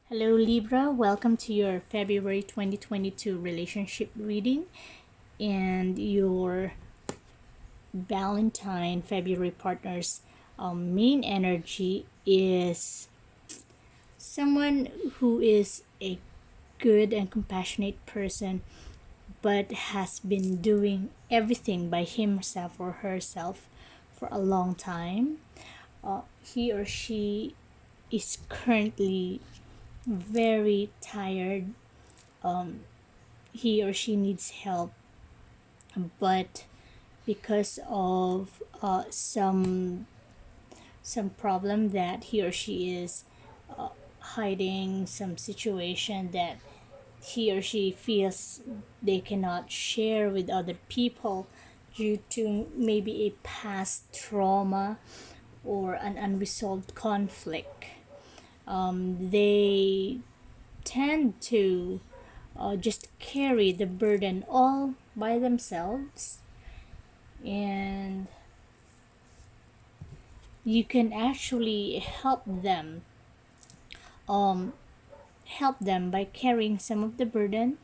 Hello Libra, welcome to your February 2022 relationship reading and your Valentine February partner's main energy is someone who is a good and compassionate person but has been doing everything by himself or herself for a long time. He or she is currently very tired. He or she needs help, but because of some problem that he or she is hiding, some situation that he or she feels they cannot share with other people due to maybe a past trauma or an unresolved conflict. They tend to just carry the burden all by themselves, and you can actually um, help them by carrying some of the burden.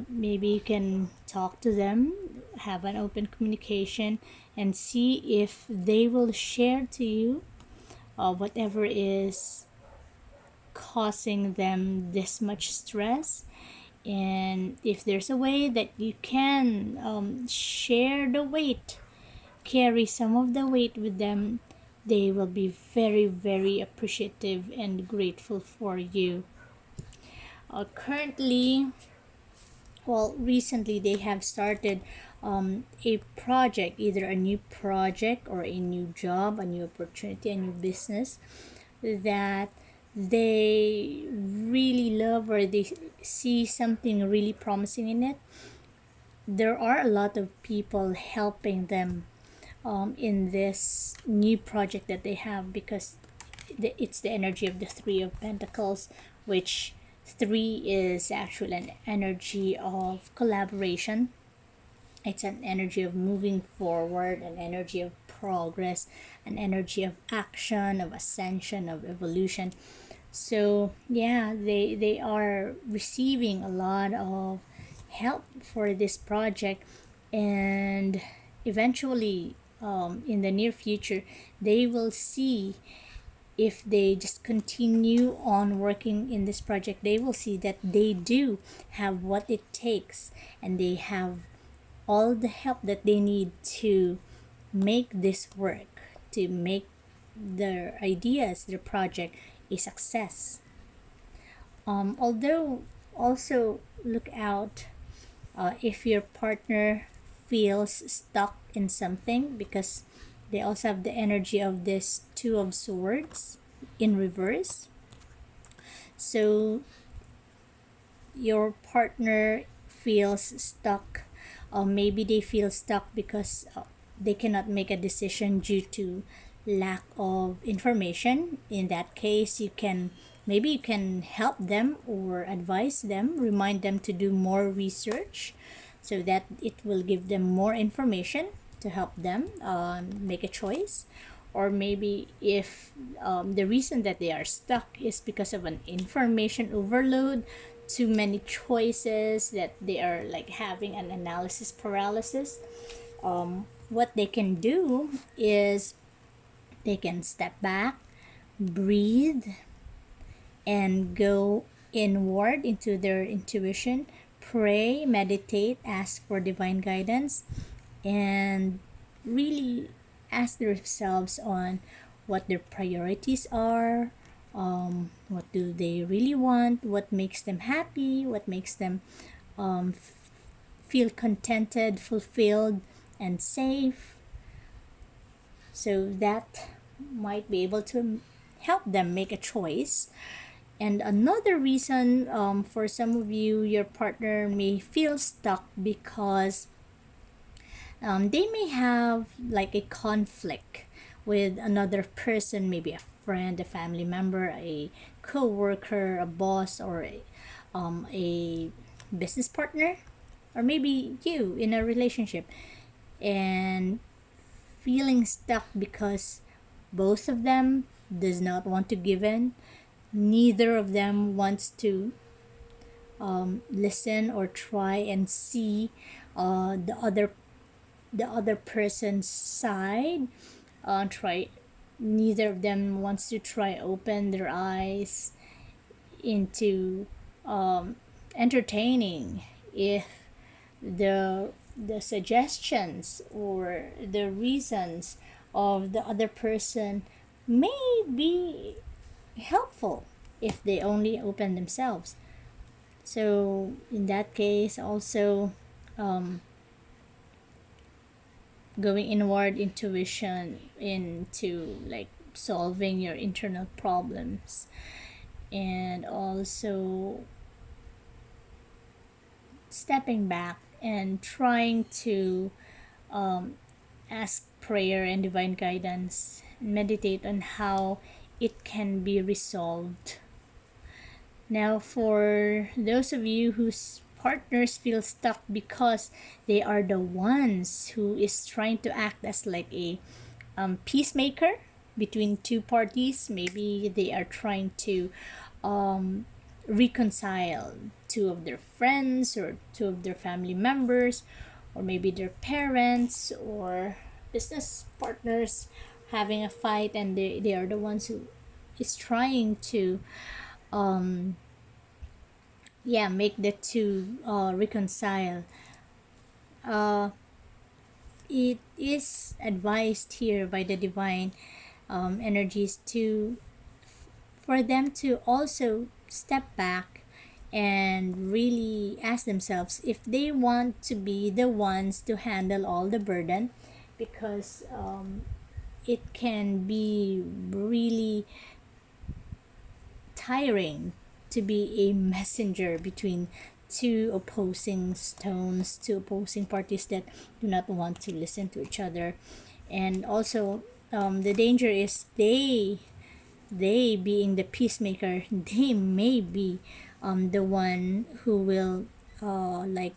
Maybe you can talk to them, have an open communication, and see if they will share to you whatever is causing them this much stress. And if there's a way that you can share the weight, carry some of the weight with them, they will be very, very appreciative and grateful for you. Currently, well, recently they have started a project, either a new project or a new job, a new opportunity, a new business that they really love, or they see something really promising in it. There are a lot of people helping them in this new project that they have, because it's the energy of the Three of Pentacles, which three is actually an energy of collaboration. It's an energy of moving forward, an energy of progress, an energy of action, of ascension, of evolution. So yeah, they are receiving a lot of help for this project, and eventually, in the near future, they will see, if they just continue on working in this project, they will see that they do have what it takes, and they have all the help that they need to make this work, to make their ideas, their project a success. Although, also look out if your partner feels stuck in something, because they also have the energy of this Two of Swords in reverse. So your partner feels stuck, or maybe they feel stuck because they cannot make a decision due to lack of information. In that case, you can help them or advise them, remind them to do more research, so that it will give them more information to help them make a choice. Or maybe if the reason that they are stuck is because of an information overload, too many choices, that they are like having an analysis paralysis, what they can do is they can step back, breathe, and go inward into their intuition, pray, meditate, ask for divine guidance, and really ask themselves on what their priorities are, what do they really want, what makes them happy, what makes them feel contented, fulfilled, and safe. So that might be able to help them make a choice. And another reason, for some of you, your partner may feel stuck because they may have like a conflict with another person, maybe a friend, a family member, a co-worker, a boss, or a business partner, or maybe you in a relationship, and feeling stuck because both of them does not want to give in, neither of them wants to listen or try and see the other person's side. Try Neither of them wants to try open their eyes into entertaining if the suggestions or the reasons of the other person may be helpful if they only open themselves. So in that case, also going inward intuition into like solving your internal problems, and also stepping back and trying to ask prayer and divine guidance, meditate on how it can be resolved. Now, for those of you whose partners feel stuck because they are the ones who is trying to act as like a peacemaker between two parties, maybe they are trying to reconcile two of their friends or two of their family members, or maybe their parents or business partners having a fight, and they are the ones who is trying to make the two reconcile. It is advised here by the divine energies to for them to also step back and really ask themselves if they want to be the ones to handle all the burden, because it can be really tiring to be a messenger between two opposing stones, two opposing parties that do not want to listen to each other. And also, the danger is they being the peacemaker, they may be the one who will like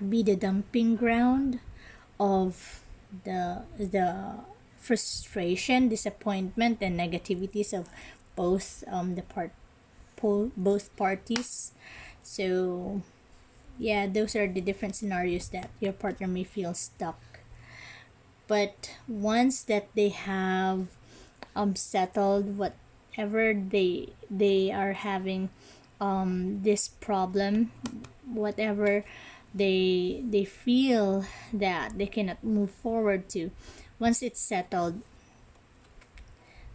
be the dumping ground of the frustration, disappointment, and negativities of both both parties. So yeah, those are the different scenarios that your partner may feel stuck. But once that they have settled whatever they are having this problem, whatever they feel that they cannot move forward to, once it's settled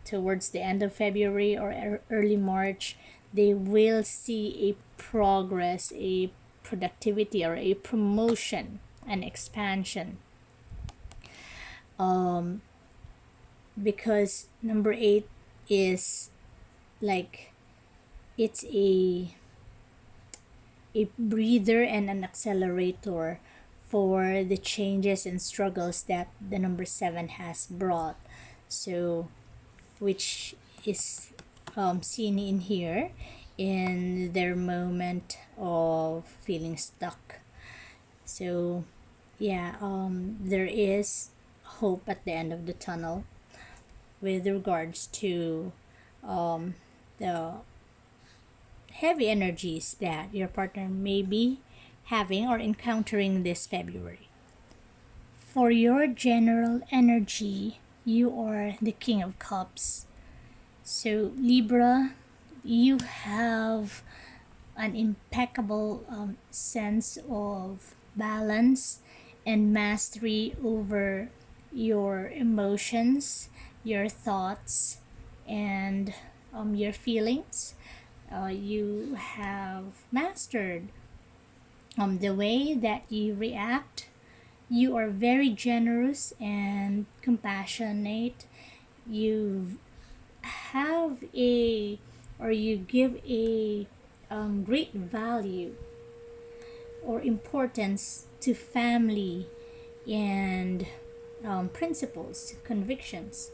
towards the end of February or early March, they will see a progress, a productivity, or a promotion, an expansion. Because number 8 is like it's a breather and an accelerator for the changes and struggles that the number 7 has brought. So which is seen in here in their moment of feeling stuck. So yeah, there is hope at the end of the tunnel with regards to the heavy energies that your partner may be having or encountering this February. For your general energy, you are the King of Cups. So, Libra, you have an impeccable sense of balance and mastery over your emotions, your thoughts, and your feelings. You have mastered the way that you react. You are very generous and compassionate. You have a or you give a great value or importance to family and principles, convictions.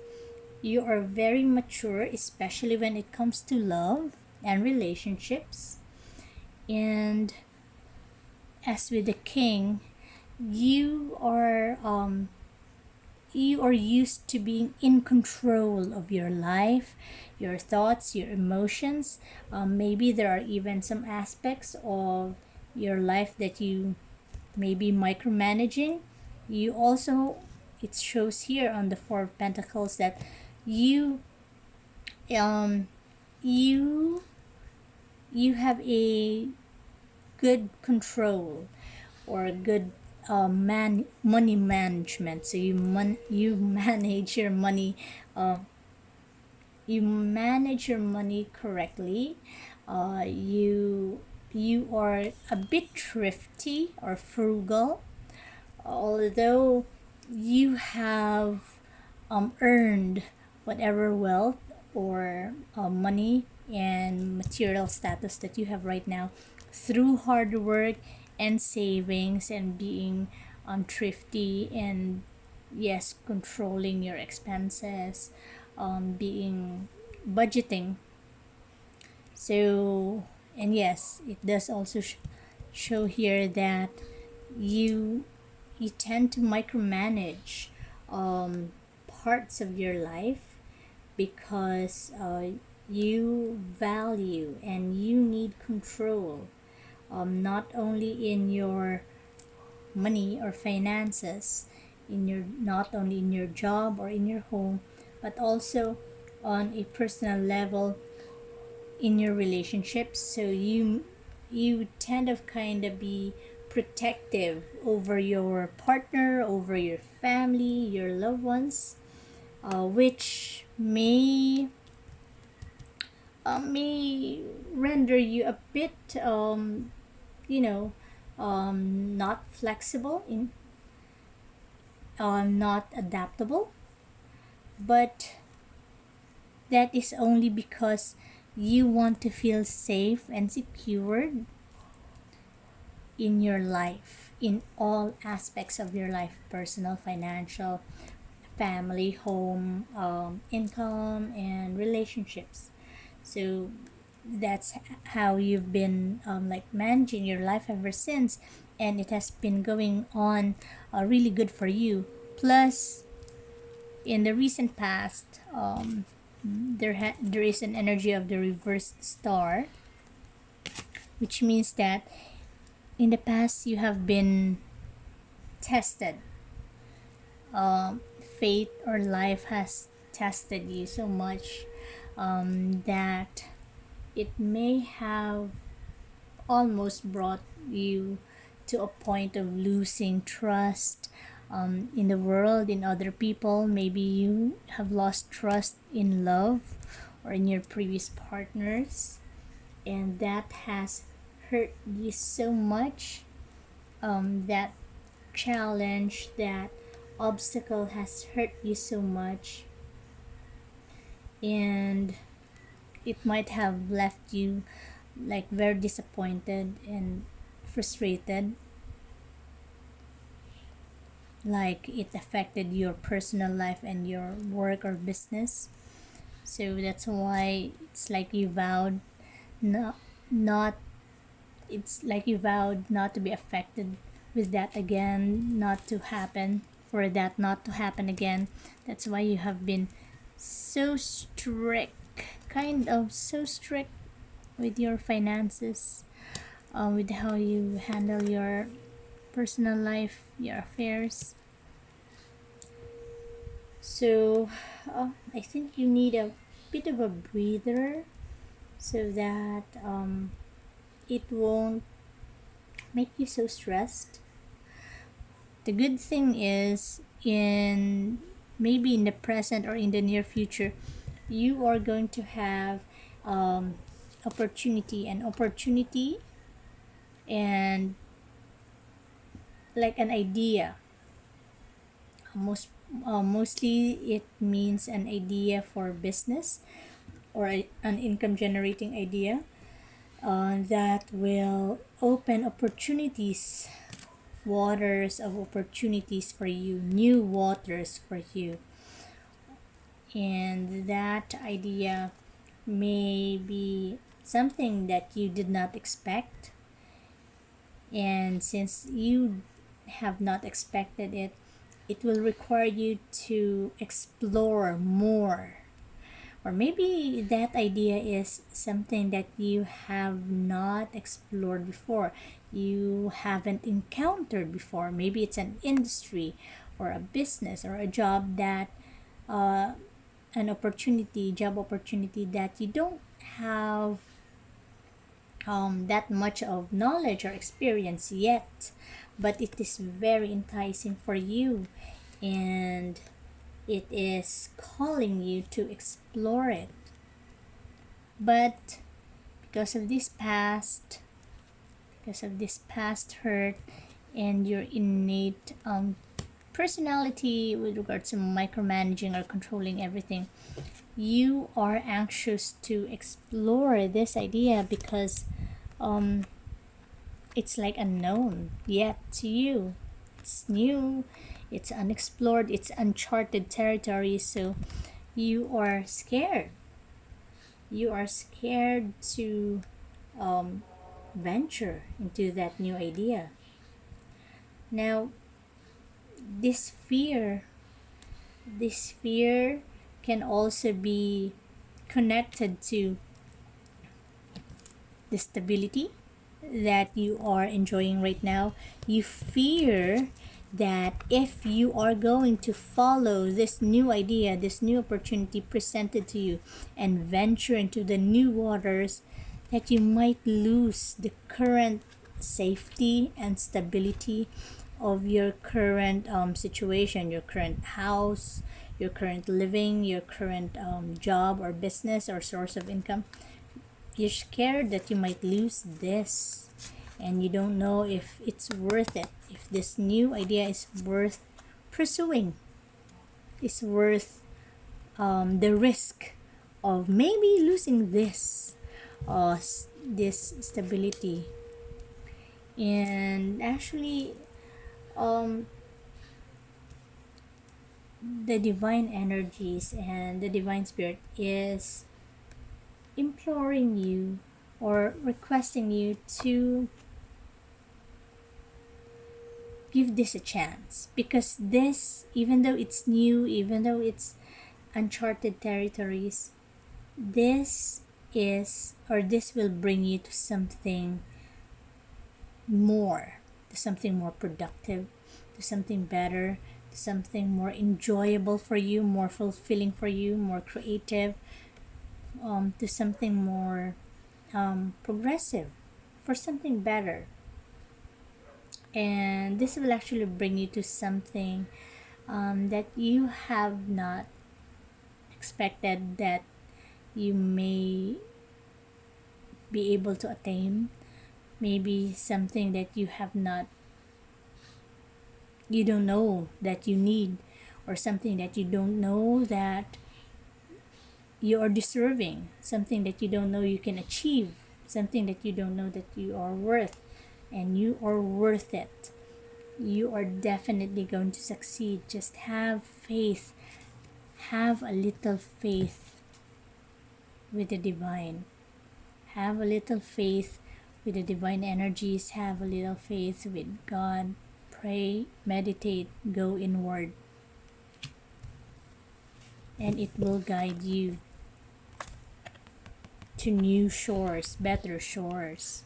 You are very mature, especially when it comes to love and relationships. And as with the king, you are you are used to being in control of your life, your thoughts, your emotions. Maybe there are even some aspects of your life that you may be micromanaging. You also, it shows here on the Four of Pentacles that you um you you have a good control or good money management. So you manage your money, uh, you manage your money correctly. You are a bit thrifty or frugal, although you have earned whatever wealth or money and material status that you have right now through hard work and savings and being thrifty and, yes, controlling your expenses, being budgeting. So, and yes, it does also show here that you you tend to micromanage parts of your life because you value and you need control, not only in your money or finances, in your not only in your job or in your home, but also on a personal level in your relationships. So you tend to kind of be protective over your partner, over your family, your loved ones, which may render you a bit you know not flexible in not adaptable, but that is only because you want to feel safe and secured in your life, in all aspects of your life: personal, financial, family, home, income, and relationships. So that's how you've been like managing your life ever since, and it has been going on really good for you. Plus, in the recent past, there is an energy of the reversed star, which means that in the past you have been tested. um, Fate or life has tested you so much that it may have almost brought you to a point of losing trust in the world, in other people. Maybe you have lost trust in love or in your previous partners, and that has hurt you so much. That challenge, that obstacle has hurt you so much, and it might have left you like very disappointed and frustrated, like it affected your personal life and your work or business. So that's why it's like you vowed not it's like you vowed not to be affected with that again, not to happen, for that not to happen again. That's why you have been so strict, kind of so strict with your finances, with how you handle your personal life, your affairs. So I think you need a bit of a breather so that it won't make you so stressed. The good thing is, in maybe in the present or in the near future, you are going to have um, opportunity and like an idea. Mostly it means an idea for business or an income generating idea that will open opportunities, waters of opportunities for you, new waters for you. And that idea may be something that you did not expect, and since you have not expected it, it will require you to explore more. Or maybe that idea is something that you have not explored before, you haven't encountered before. Maybe it's an industry or a business or a job that an opportunity, job opportunity that you don't have that much of knowledge or experience yet, but it is very enticing for you, and it is calling you to explore it. But because of this past, because of this past hurt and your innate personality with regards to micromanaging or controlling everything, you are anxious to explore this idea because it's like unknown yet to you. It's new, it's unexplored, it's uncharted territory, so you are scared. You are scared to venture into that new idea. Now, this fear, this fear can also be connected to the stability that you are enjoying right now. You fear that if you are going to follow this new idea, this new opportunity presented to you, and venture into the new waters, that you might lose the current safety and stability of your current situation, your current house, your current living, your current job or business or source of income. You're scared that you might lose this, and you don't know if it's worth it, if this new idea is worth pursuing, is worth the risk of maybe losing this stability. And actually, the divine energies and the divine spirit is imploring you or requesting you to give this a chance, because this, even though it's new, even though it's uncharted territories, this is, or this will bring you to something more, to something more productive, to something better, to something more enjoyable for you, more fulfilling for you, more creative, to something more progressive, for something better. And this will actually bring you to something that you have not expected that you may be able to attain. Maybe something that you have not, you don't know that you need, or something that you don't know that you are deserving, something that you don't know you can achieve, something that you don't know that you are worth, and you are worth it. You are definitely going to succeed. Just have faith. Have a little faith with the divine. Have a little faith with the divine energies. Have a little faith with God. Pray, meditate, go inward, and it will guide you to new shores, better shores.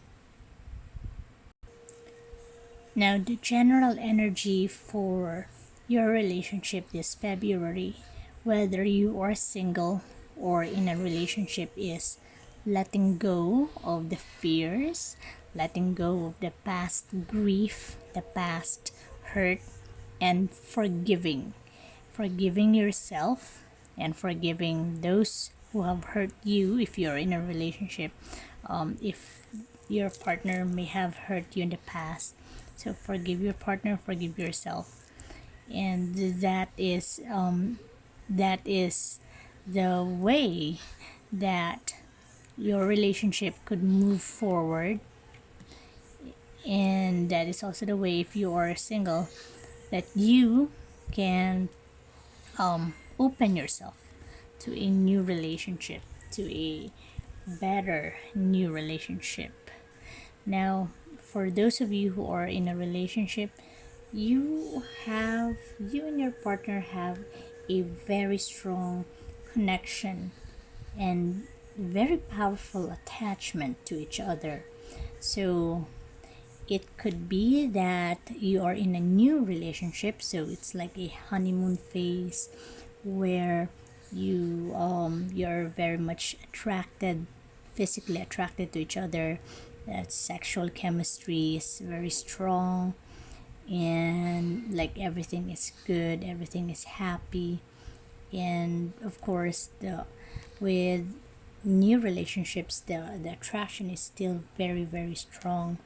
Now, the general energy for your relationship this February, whether you are single or in a relationship, is letting go of the fears, letting go of the past grief, the past hurt, and forgiving. Forgiving yourself and forgiving those who have hurt you if you're in a relationship. If your partner may have hurt you in the past, so forgive your partner, forgive yourself, and that is the way that your relationship could move forward. And that is also the way, if you are single, that you can open yourself to a new relationship, to a better new relationship. Now, for those of you who are in a relationship, you and your partner have a very strong connection and very powerful attachment to each other. So it could be that you are in a new relationship, so it's like a honeymoon phase where you're very much attracted, physically attracted to each other. That sexual chemistry is very strong, and like everything is good, everything is happy. And of course, the with new relationships, the attraction is still very, very strong.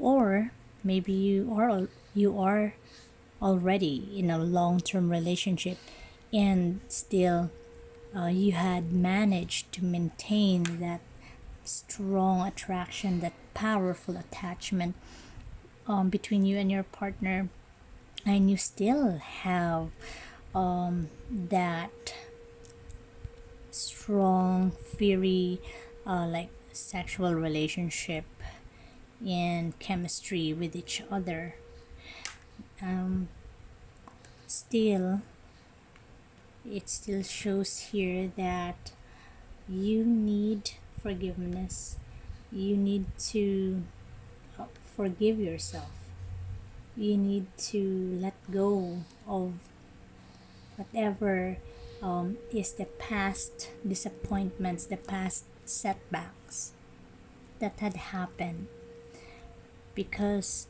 Or maybe you are already in a long-term relationship, and still you had managed to maintain that strong attraction, that powerful attachment between you and your partner, and you still have that strong, fiery, like sexual relationship and chemistry with each other. Um, still, it still shows here that you need forgiveness. You need to forgive yourself. You need to let go of whatever is the past disappointments, the past setbacks that had happened. Because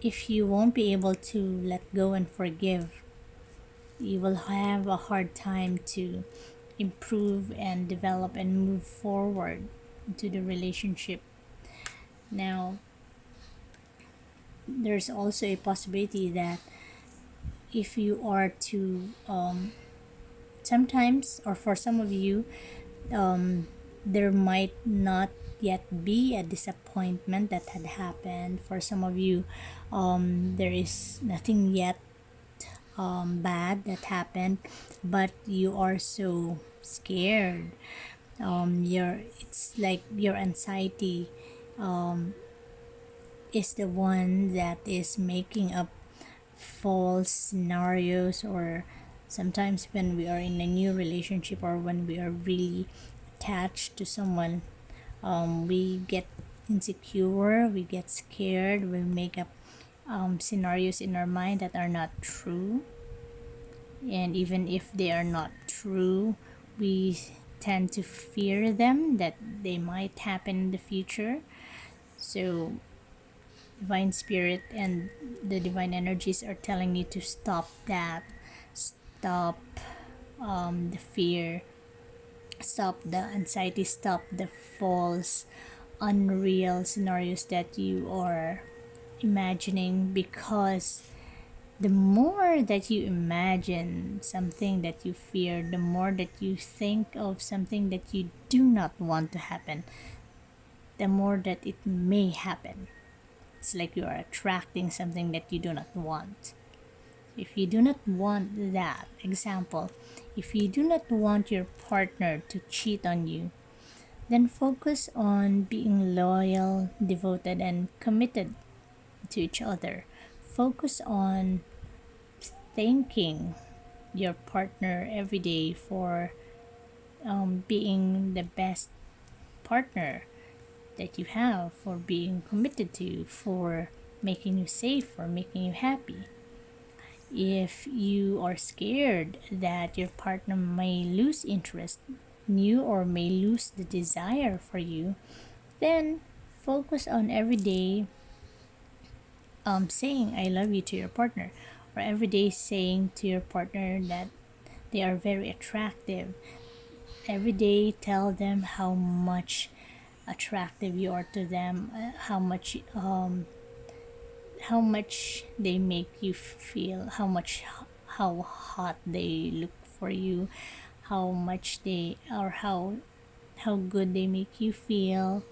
if you won't be able to let go and forgive, you will have a hard time to improve and develop and move forward into the relationship. Now, there's also a possibility that if you are to sometimes, or for some of you, there might not yet be a disappointment that had happened. For some of you, there is nothing yet bad that happened, but you are so scared. It's like your anxiety is the one that is making up false scenarios. Or sometimes when we are in a new relationship, or when we are really attached to someone, we get insecure, we get scared, we make up scenarios in our mind that are not true. And even if they are not true, we tend to fear them, that they might happen in the future. So divine spirit and the divine energies are telling you to stop that, stop the fear, stop the anxiety, stop the false, unreal scenarios that you are imagining. Because the more that you imagine something that you fear, the more that you think of something that you do not want to happen, the more that it may happen. It's like you are attracting something that you do not want. If you do not want that, example, if you do not want your partner to cheat on you, then focus on being loyal, devoted, and committed to each other. Focus on thanking your partner every day for being the best partner that you have, for being committed to you, for making you safe, for making you happy. If you are scared that your partner may lose interest in you, or may lose the desire for you, then focus on every day saying I love you to your partner, or every day saying to your partner that they are very attractive. Every day tell them how much attractive you are to them, how much they make you feel, how hot they look for you, how much they, or how good they make you feel,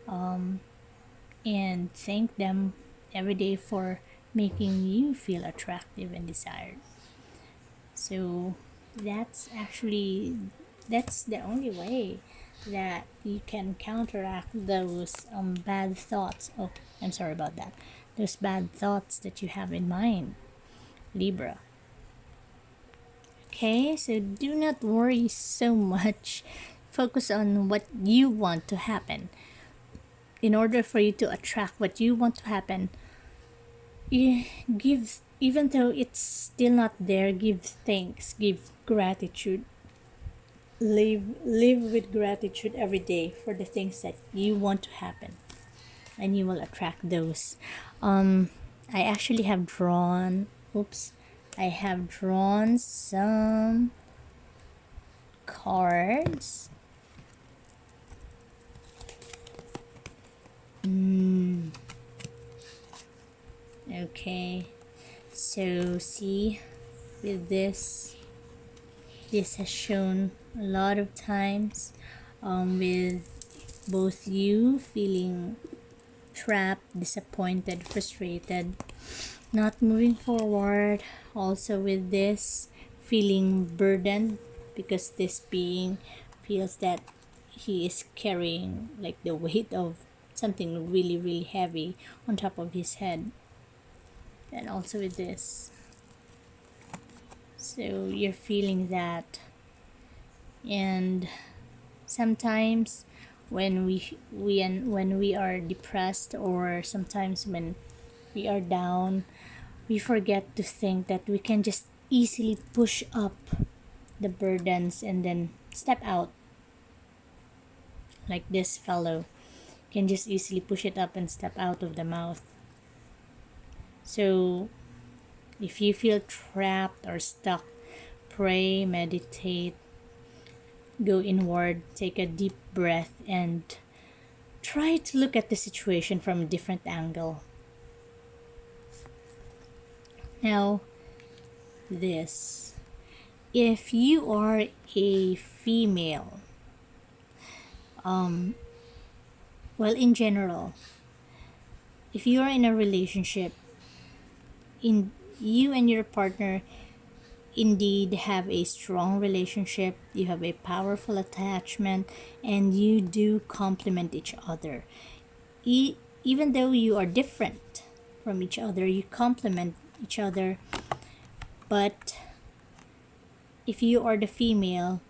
and thank them every day for making you feel attractive and desired. So that's the only way that you can counteract those bad thoughts. Oh, I'm sorry about that. those bad thoughts that you have in mind, Libra. Okay, so do not worry so much. Focus on what you want to happen. In order for you to attract what you want to happen, you give, even though it's still not there, give thanks, give gratitude. Live with gratitude every day for the things that you want to happen, and you will attract those. I actually have drawn, oops, I have drawn some cards. Okay, so see, with this has shown a lot of times, with both you feeling trapped, disappointed, frustrated, not moving forward. Also with this feeling burdened, because this being feels that he is carrying like the weight of something really really heavy on top of his head. And also with this, so you're feeling that. And sometimes when when we are depressed, or sometimes when we are down, we forget to think that we can just easily push up the burdens and then step out. Like this fellow can just easily push it up and step out of the mouth. So if you feel trapped or stuck, pray, meditate, go inward, take a deep breath, and try to look at the situation from a different angle. Now, this. If you are a female, well, in general, if you are in a relationship, in you and your partner indeed have a strong relationship, you have a powerful attachment, and you do complement each other. Even though you are different from each other, you complement each other. But if you are the female,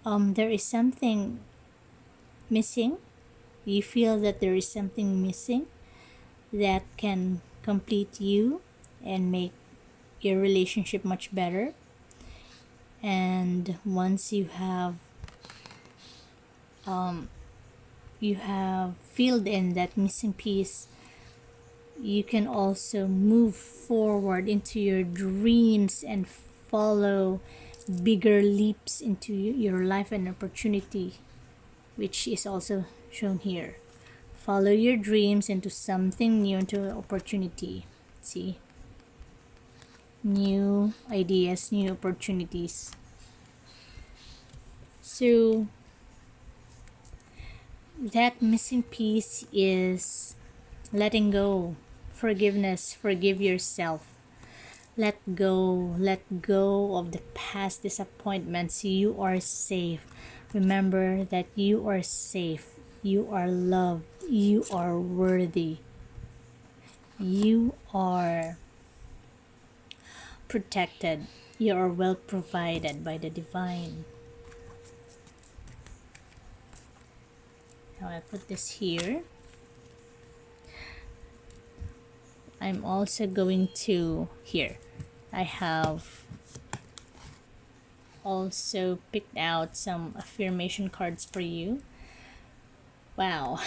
there is something missing. You feel that there is something missing that can complete you and make your relationship much better. And once you have filled in that missing piece, you can also move forward into your dreams and follow bigger leaps into your life and opportunity, which is also shown here. Follow your dreams into something new, into opportunity. See, new ideas, new opportunities. So that missing piece is letting go, forgiveness. Forgive yourself. Let go of the past disappointments. You are safe. Remember that you are safe. You are loved. You are worthy. You are protected. You are well provided by the divine. Now I put this here. I'm also going to, here, I have also picked out some affirmation cards for you. Wow.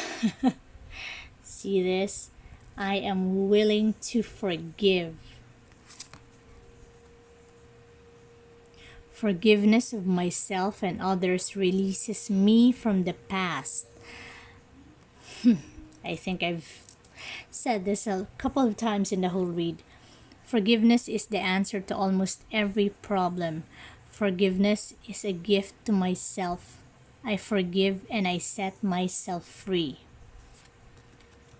See this? I am willing to forgive. Forgiveness of myself and others releases me from the past. I think I've said this a couple of times in the whole read. Forgiveness is the answer to almost every problem. Forgiveness is a gift to myself. I forgive and I set myself free.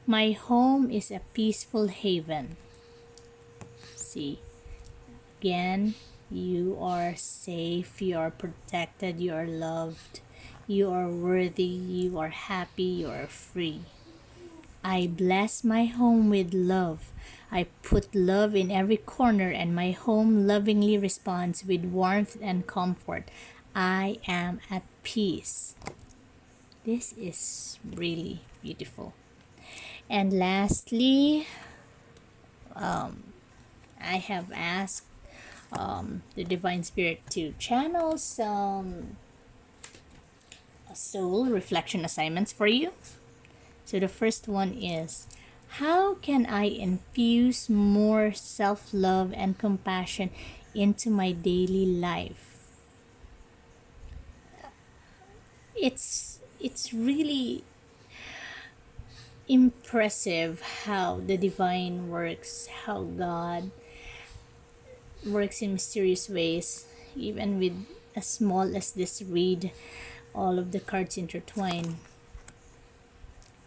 My home is a peaceful haven. See, again, you are safe, you are protected, you are loved, you are worthy, you are happy, you are free. I bless my home with love. I put love in every corner, and my home lovingly responds with warmth and comfort. I am at peace. This is really beautiful. And lastly, I have asked the Divine Spirit to channel some soul reflection assignments for you. So the first one is, how can I infuse more self-love and compassion into my daily life? It's really impressive how the divine works, how God works in mysterious ways, even with as small as this read, all of the cards intertwine.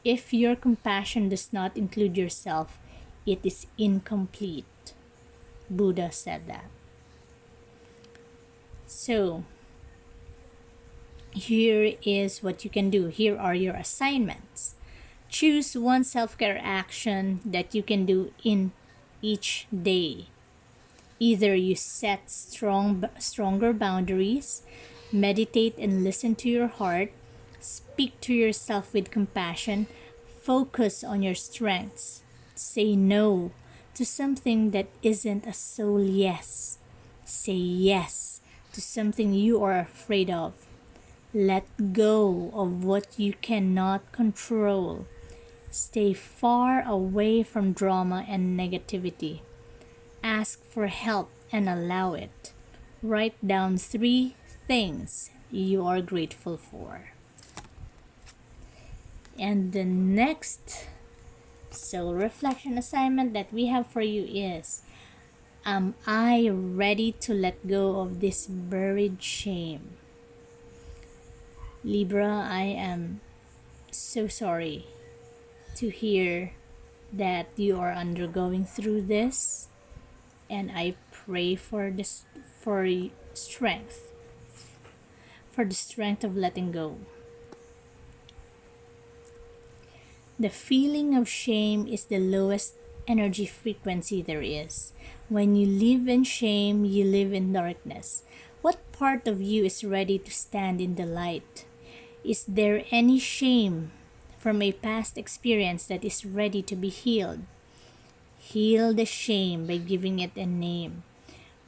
If your compassion does not include yourself, it is incomplete. Buddha said that. So, here is what you can do. Here are your assignments. Choose one self-care action that you can do in each day. Either you set stronger boundaries, meditate and listen to your heart, speak to yourself with compassion, focus on your strengths, say no to something that isn't a soul yes, say yes to something you are afraid of, let go of what you cannot control, stay far away from drama and negativity. Ask for help and allow it. Write down 3 things you are grateful for. And the next soul reflection assignment that we have for you is, am I ready to let go of this buried shame? Libra, I am so sorry to hear that you are undergoing through this, and I pray for this, for strength, for the strength of letting go. The feeling of shame is the lowest energy frequency there is. When you live in shame, you live in darkness. What part of you is ready to stand in the light? Is there any shame from a past experience that is ready to be healed? Heal the shame by giving it a name.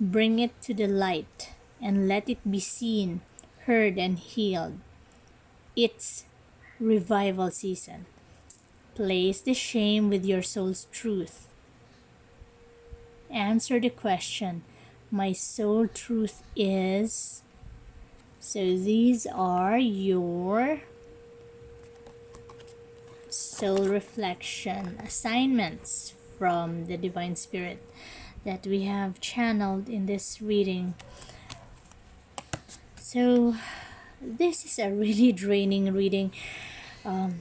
Bring it to the light and let it be seen, heard, and healed. It's revival season. Place the shame with your soul's truth. Answer the question, my soul truth is. So these are your soul reflection assignments from the Divine Spirit that we have channeled in this reading. So this is a really draining reading.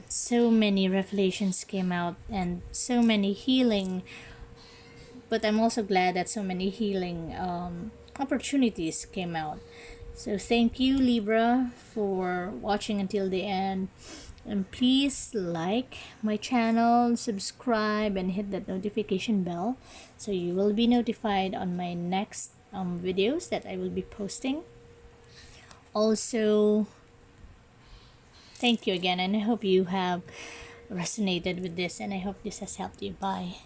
So many revelations came out and so many healing, but I'm also glad that so many healing opportunities came out. So thank you, Libra, for watching until the end. And please like my channel, subscribe, and hit that notification bell so you will be notified on my next videos that I will be posting. Also, thank you again, and I hope you have resonated with this, and I hope this has helped you. Bye.